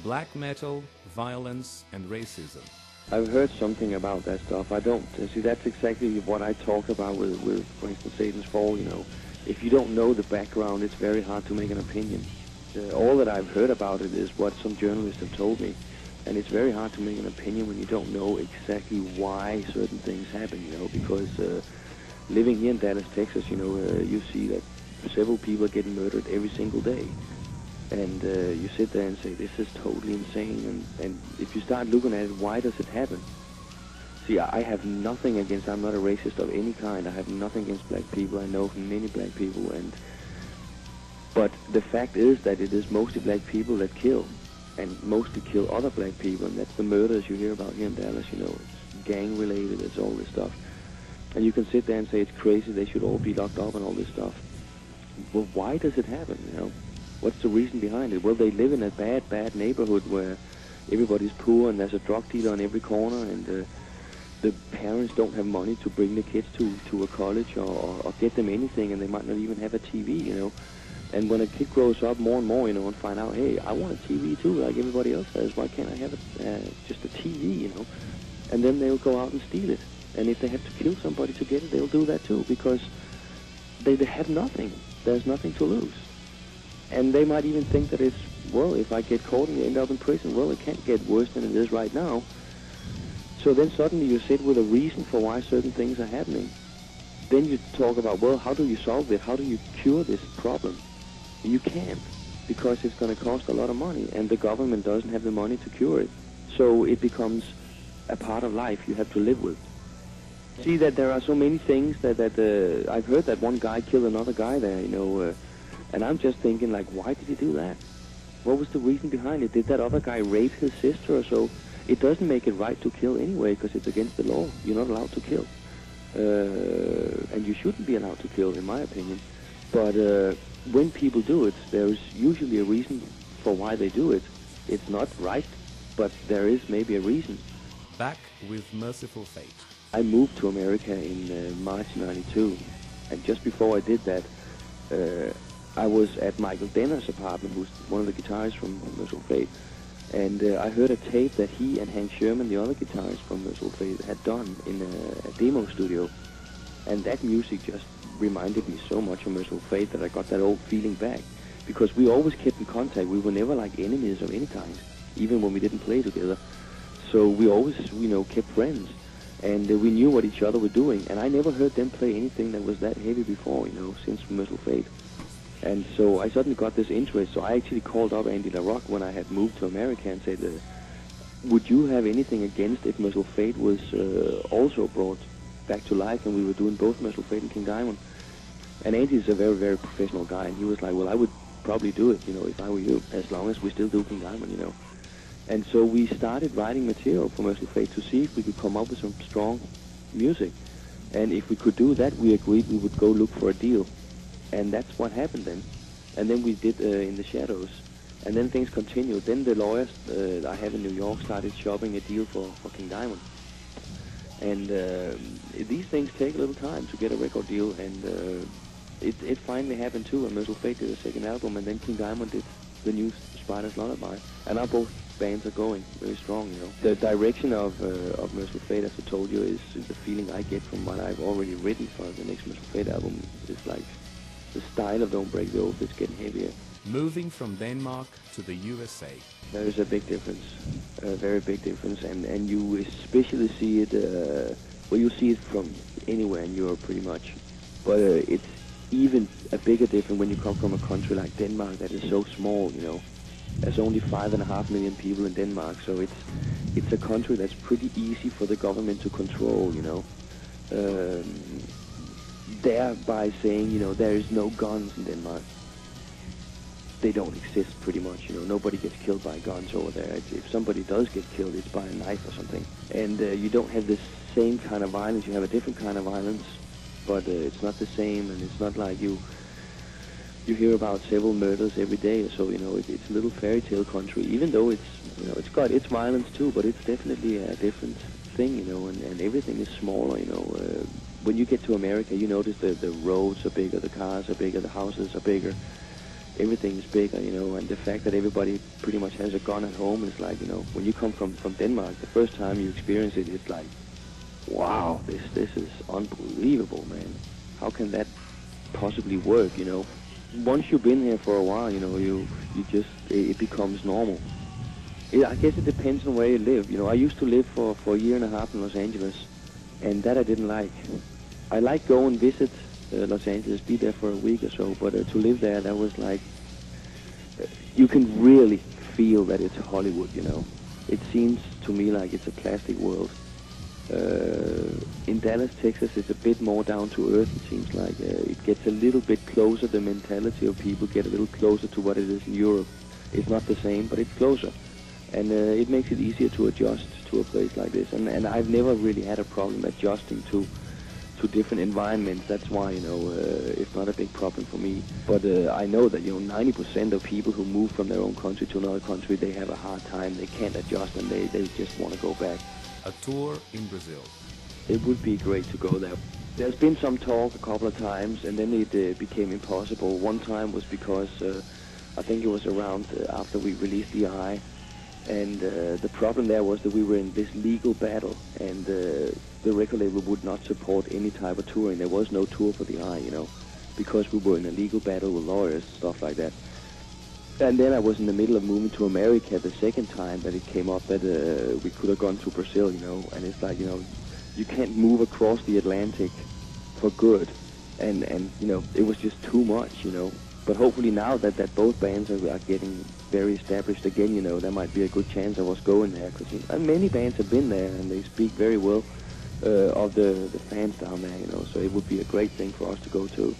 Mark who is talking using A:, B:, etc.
A: Black metal, violence, and racism.
B: I've heard something about that stuff. I don't see. That's exactly what I talked about with, for instance, Satan's Fall. You know, if you don't know the background, it's very hard to make an opinion. All that I've heard about it is what some journalists have told me, and it's very hard to make an opinion when you don't know exactly why certain things happen. You know, because living here in Dallas, Texas, you know, you see that several people are getting murdered every single day. And you sit there and say, this is totally insane. And if you start looking at it, why does it happen? See, I have nothing against, I'm not a racist of any kind. I have nothing against black people. I know many black people. But the fact is that it is mostly black people that kill, and mostly kill other black people. And that's the murders you hear about here in Dallas, you know. It's gang-related, it's all this stuff. And you can sit there and say it's crazy, they should all be locked up and all this stuff. Well, why does it happen, you know? What's the reason behind it? Well, they live in a bad neighborhood where everybody's poor and there's a drug dealer on every corner, and the parents don't have money to bring the kids to a college or get them anything, and they might not even have a TV, you know. And when a kid grows up more and more, you know, and find out, hey, I want a TV too, like everybody else has, why can't I have just a TV, you know? And then they'll go out and steal it. And if they have to kill somebody to get it, they'll do that too, because they have nothing. There's nothing to lose. And they might even think that it's, well, if I get caught and end up in prison, well, it can't get worse than it is right now. So then suddenly you sit with a reason for why certain things are happening. Then you talk about, well, how do you solve it? How do you cure this problem? You can't, because it's going to cost a lot of money, and the government doesn't have the money to cure it. So it becomes a part of life you have to live with. See that there are so many things that I've heard that one guy killed another guy there, you know, and I'm just thinking, like, why did he do that? What was the reason behind it? Did that other guy rape his sister or so? It doesn't make it right to kill anyway, because it's against the law. You're not allowed to kill. And you shouldn't be allowed to kill, in my opinion. But when people do it, there's usually a reason for why they do it. It's not right, but there is maybe a reason.
A: Back with Merciful Fate.
B: I moved to America in March '92, and just before I did that, I was at Michael Denner's apartment, who's one of the guitarists from Merciful Fate, and I heard a tape that he and Hank Sherman, the other guitarist from Merciful Fate, had done in a demo studio, and that music just reminded me so much of Merciful Fate that I got that old feeling back, because we always kept in contact. We were never like enemies of any kind, even when we didn't play together. So we always, you know, kept friends, and we knew what each other were doing, and I never heard them play anything that was that heavy before, you know, since Merciful Fate. And so I suddenly got this interest, so I actually called up Andy LaRocque when I had moved to America and said, would you have anything against if Merciful Fate was also brought back to life and we were doing both Merciful Fate and King Diamond? And Andy's a very, very professional guy, and he was like, well, I would probably do it, you know, if I were you, as long as we still do King Diamond, you know. And so we started writing material for Merciful Fate to see if we could come up with some strong music. And if we could do that, we agreed we would go look for a deal. And that's what happened then. And then we did In the Shadows. And then things continued. Then the lawyers I have in New York started shopping a deal for King Diamond. And these things take a little time to get a record deal. And it finally happened too. And Merciful Fate did a second album. And then King Diamond did the new Spider's Lullabye. And now both bands are going very strong, you know. The direction of Merciful Fate, as I told you, is the feeling I get from what I've already written for the next Merciful Fate album. It's like the style of Don't Break the Oath is getting heavier.
A: Moving from Denmark to the USA.
B: There is a big difference, a very big difference, and you especially see it, well, you see it from anywhere in Europe pretty much, but it's even a bigger difference when you come from a country like Denmark that is so small, you know. There's only 5.5 million people in Denmark, so it's a country that's pretty easy for the government to control, you know. Thereby saying, you know, there is no guns in Denmark. They don't exist pretty much, you know. Nobody gets killed by guns over there. If somebody does get killed, it's by a knife or something. And you don't have the same kind of violence. You have a different kind of violence, but it's not the same, and it's not like you hear about several murders every day or so, you know. It's a little fairy tale country, even though it's, you know, it's got its violence too, but it's definitely a different thing, you know, and everything is smaller, you know. When you get to America, you notice the roads are bigger, the cars are bigger, the houses are bigger. everything is bigger, you know, and the fact that everybody pretty much has a gun at home is like, you know, when you come from Denmark, the first time you experience it, it's like, wow, this is unbelievable, man. How can that possibly work, you know? Once you've been here for a while, you know, you just, it becomes normal. I guess it depends on where you live. You know, I used to live for a year and a half in Los Angeles, and that I didn't like. I like go and visit Los Angeles, be there for a week or so, but to live there, that was like, you can really feel that it's Hollywood, you know. It seems to me like it's a plastic world. In Dallas, Texas, it's a bit more down to earth, it seems like. It gets a little bit closer, the mentality of people get a little closer to what it is in Europe. It's not the same, but it's closer. And it makes it easier to adjust to a place like this. And I've never really had a problem adjusting to different environments. That's why, you know, it's not a big problem for me. But I know that, you know, 90% of people who move from their own country to another country, they have a hard time. They can't adjust, and they just want to go back.
A: A tour in Brazil.
B: It would be great to go there. There's been some talk a couple of times, and then it became impossible. One time was because I think it was around after we released the Eye, and the problem there was that we were in this legal battle, and the record label would not support any type of touring. There was no tour for the Eye, you know, because we were in a legal battle with lawyers, stuff like that. And then I was in the middle of moving to America the second time that it came up that we could have gone to Brazil, you know, and it's like, you know, you can't move across the Atlantic for good, and you know, it was just too much, you know. But hopefully now that both bands are getting very established again, you know, there might be a good chance of us going there, because many bands have been there and they speak very well of the fans down there, you know, so it would be a great thing for us to go to.